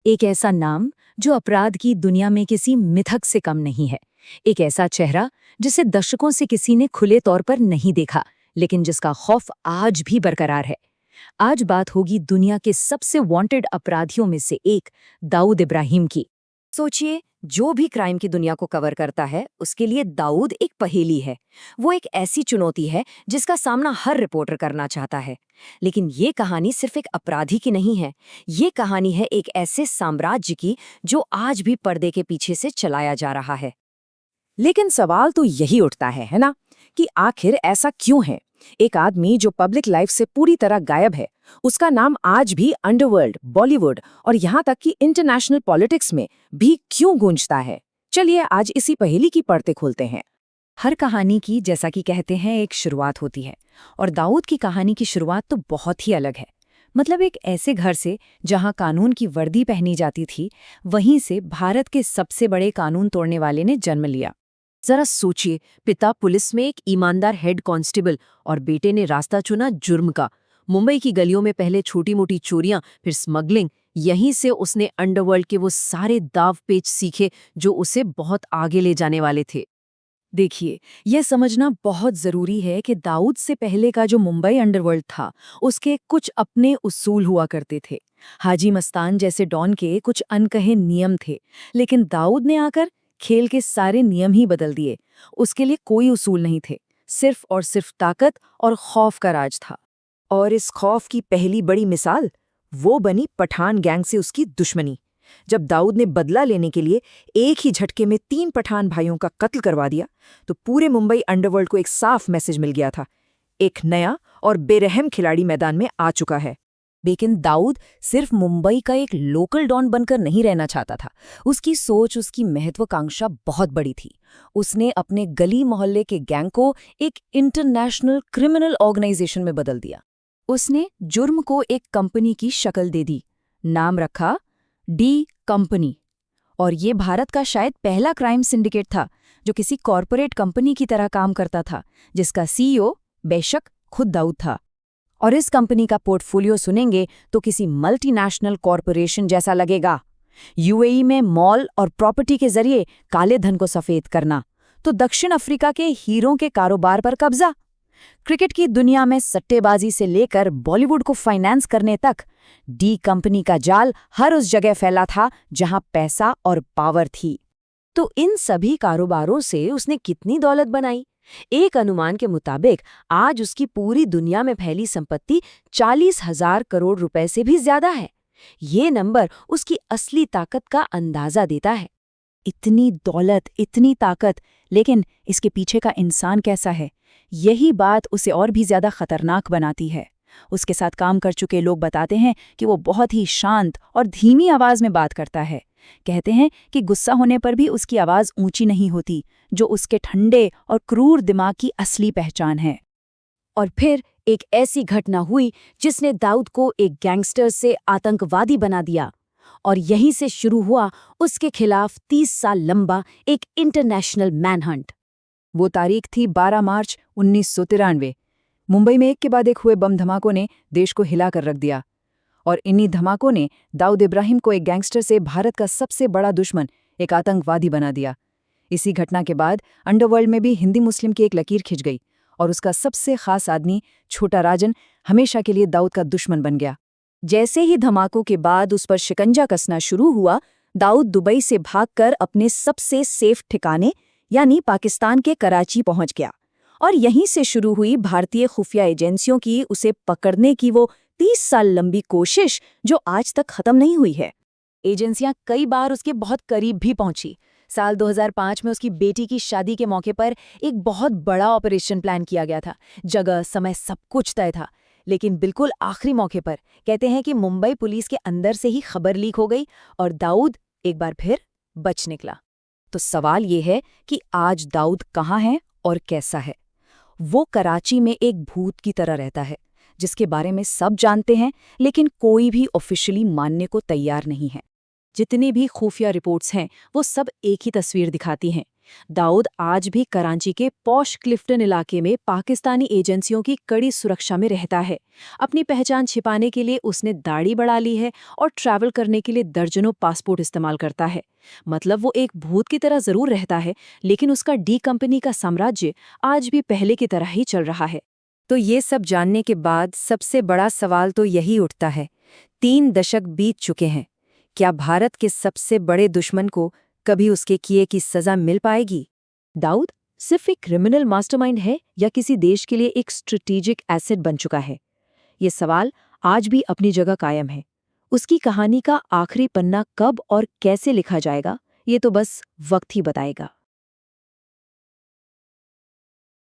एक ऐसा नाम जो अपराध की दुनिया में किसी मिथक से कम नहीं है। एक ऐसा चेहरा जिसे दशकों से किसी ने खुले तौर पर नहीं देखा, लेकिन जिसका खौफ आज भी बरकरार है। आज बात होगी दुनिया के सबसे वांटेड अपराधियों में से एक, दाऊद इब्राहिम की। सोचिए, जो भी क्राइम की दुनिया को कवर करता है, उसके लिए दाऊद एक पहेली है। वो एक ऐसी चुनौती है जिसका सामना हर रिपोर्टर करना चाहता है। लेकिन ये कहानी सिर्फ एक अपराधी की नहीं है। ये कहानी है एक ऐसे साम्राज्य की जो आज भी पर्दे के पीछे से चलाया जा रहा है। लेकिन सवाल तो यही उठता है ना, कि आखिर ऐसा क्यों है? एक आदमी जो पब्लिक लाइफ से पूरी तरह गायब है, उसका नाम आज भी अंडरवर्ल्ड, बॉलीवुड और यहाँ तक कि इंटरनेशनल पॉलिटिक्स में भी क्यों गूंजता है? चलिए आज इसी पहेली की परतें खोलते हैं। हर कहानी की, जैसा कि कहते हैं, एक शुरुआत होती है। और दाऊद की कहानी की शुरुआत तो बहुत ही अलग है। मतलब एक ऐसे घर से जहां कानून की वर्दी पहनी जाती थी, वहीं से भारत के सबसे बड़े कानून तोड़ने वाले ने जन्म लिया। जरा सोचिए, पिता पुलिस में एक ईमानदार हेड कांस्टेबल और बेटे ने रास्ता चुना जुर्म का। मुंबई की गलियों में पहले छोटी मोटी चोरियां, फिर स्मगलिंग। यहीं से उसने अंडरवर्ल्ड के वो सारे दाव पेच सीखे जो उसे बहुत आगे ले जाने वाले थे। देखिए, यह समझना बहुत जरूरी है कि दाऊद से पहले का जो मुंबई अंडरवर्ल्ड था, उसके कुछ अपने उसूल हुआ करते थे। हाजी मस्तान जैसे डॉन के कुछ अनकहे नियम थे, लेकिन दाऊद ने आकर खेल के सारे नियम ही बदल दिए। उसके लिए कोई उसूल नहीं थे, सिर्फ और सिर्फ ताकत और खौफ का राज था। और इस खौफ की पहली बड़ी मिसाल वो बनी पठान गैंग से उसकी दुश्मनी। जब दाऊद ने बदला लेने के लिए एक ही झटके में 3 पठान भाइयों का कत्ल करवा दिया, तो पूरे मुंबई अंडरवर्ल्ड को एक साफ मैसेज मिल गया था। एक नया और बेरहम खिलाड़ी मैदान में आ चुका है। लेकिन दाऊद सिर्फ मुंबई का एक लोकल डॉन बनकर नहीं रहना चाहता था। उसकी सोच, उसकी महत्वाकांक्षा बहुत बड़ी थी। उसने अपने गली मोहल्ले के गैंग को एक इंटरनेशनल क्रिमिनल ऑर्गेनाइजेशन में बदल दिया। उसने जुर्म को एक कंपनी की शक्ल दे दी। नाम रखा डी कंपनी। और ये भारत का शायद पहला क्राइम सिंडिकेट था जो किसी कॉरपोरेट कंपनी की तरह काम करता था, जिसका सीईओ बेशक खुद दाऊद था। और इस कंपनी का पोर्टफोलियो सुनेंगे तो किसी मल्टीनेशनल कॉरपोरेशन जैसा लगेगा। यूएई में मॉल और प्रॉपर्टी के जरिए काले धन को सफेद करना, तो दक्षिण अफ्रीका के हीरों के कारोबार पर कब्जा। क्रिकेट की दुनिया में सट्टेबाजी से लेकर बॉलीवुड को फाइनेंस करने तक डी कंपनी का जाल हर उस जगह फैला था जहां पैसा और पावर थी। तो इन सभी कारोबारों से उसने कितनी दौलत बनाई? एक अनुमान के मुताबिक आज उसकी पूरी दुनिया में फैली संपत्ति 40,000 करोड़ रुपए से भी ज्यादा है। ये नंबर उसकी असली ताकत का अंदाजा देता है। इतनी दौलत, इतनी ताकत, लेकिन इसके पीछे का इंसान कैसा है? यही बात उसे और भी ज्यादा खतरनाक बनाती है। उसके साथ काम कर चुके लोग बताते हैं कि वो बहुत ही शांत और धीमी आवाज में बात करता है। कहते हैं कि गुस्सा होने पर भी उसकी आवाज ऊंची नहीं होती, जो उसके ठंडे और क्रूर दिमाग की असली पहचान है। और फिर एक ऐसी घटना हुई जिसने दाऊद को एक गैंगस्टर से आतंकवादी बना दिया। और यहीं से शुरू हुआ उसके खिलाफ 30 साल लंबा एक इंटरनेशनल मैनहंट। वो तारीख थी 12 मार्च 1993। मुंबई में एक के बाद एक हुए बम धमाकों ने देश को हिला कर रख दिया। और इन्हीं धमाकों ने दाऊद इब्राहिम को एक गैंगस्टर से भारत का सबसे बड़ा दुश्मन, एक आतंकवादी बना दिया। इसी घटना के बाद अंडरवर्ल्ड में भी हिंदी मुस्लिम की एक लकीर खिंच गई और उसका सबसे खास आदमी छोटा राजन हमेशा के लिए दाऊद का दुश्मन बन गया। जैसे ही धमाकों के बाद उस पर शिकंजा कसना शुरू हुआ, दाऊद दुबई से भागकर अपने सबसे सेफ ठिकाने यानी पाकिस्तान के कराची पहुंच गया। और यहीं से शुरू हुई भारतीय खुफिया एजेंसियों की उसे पकड़ने की वो 30 साल लंबी कोशिश, जो आज तक खत्म नहीं हुई है। एजेंसियां कई बार उसके बहुत करीब भी पहुंची। साल 2005 में उसकी बेटी की शादी के मौके पर एक बहुत बड़ा ऑपरेशन प्लान किया गया था। जगह, समय, सब कुछ तय था। लेकिन बिल्कुल आखिरी मौके पर कहते हैं कि मुंबई पुलिस के अंदर से ही खबर लीक हो गई और दाऊद एक बार फिर बच निकला। तो सवाल ये है कि आज दाऊद कहाँ है और कैसा है? वो कराची में एक भूत की तरह रहता है, जिसके बारे में सब जानते हैं, लेकिन कोई भी ऑफिशियली मानने को तैयार नहीं है। जितनी भी खुफिया रिपोर्ट्स हैं, वो सब एक ही तस्वीर दिखाती हैं। दाऊद आज भी कराची के पॉश क्लिफ्टन इलाके में पाकिस्तानी एजेंसियों की कड़ी सुरक्षा में रहता है। अपनी पहचान छिपाने के लिए उसने दाढ़ी बढ़ा ली है और ट्रैवल करने के लिए दर्जनों पासपोर्ट इस्तेमाल करता है। मतलब वो एक भूत की तरह जरूर रहता है, लेकिन उसका डी कंपनी का साम्राज्य आज भी पहले की तरह ही चल रहा है। तो ये सब जानने के बाद सबसे बड़ा सवाल तो यही उठता है, 3 दशक बीत चुके हैं, क्या भारत के सबसे बड़े दुश्मन को कभी उसके किए की सजा मिल पाएगी? दाऊद सिर्फ एक क्रिमिनल मास्टरमाइंड है या किसी देश के लिए एक स्ट्रेटेजिक एसेट बन चुका है? ये सवाल आज भी अपनी जगह कायम है। उसकी कहानी का आखिरी पन्ना कब और कैसे लिखा जाएगा, ये तो बस वक्त ही बताएगा।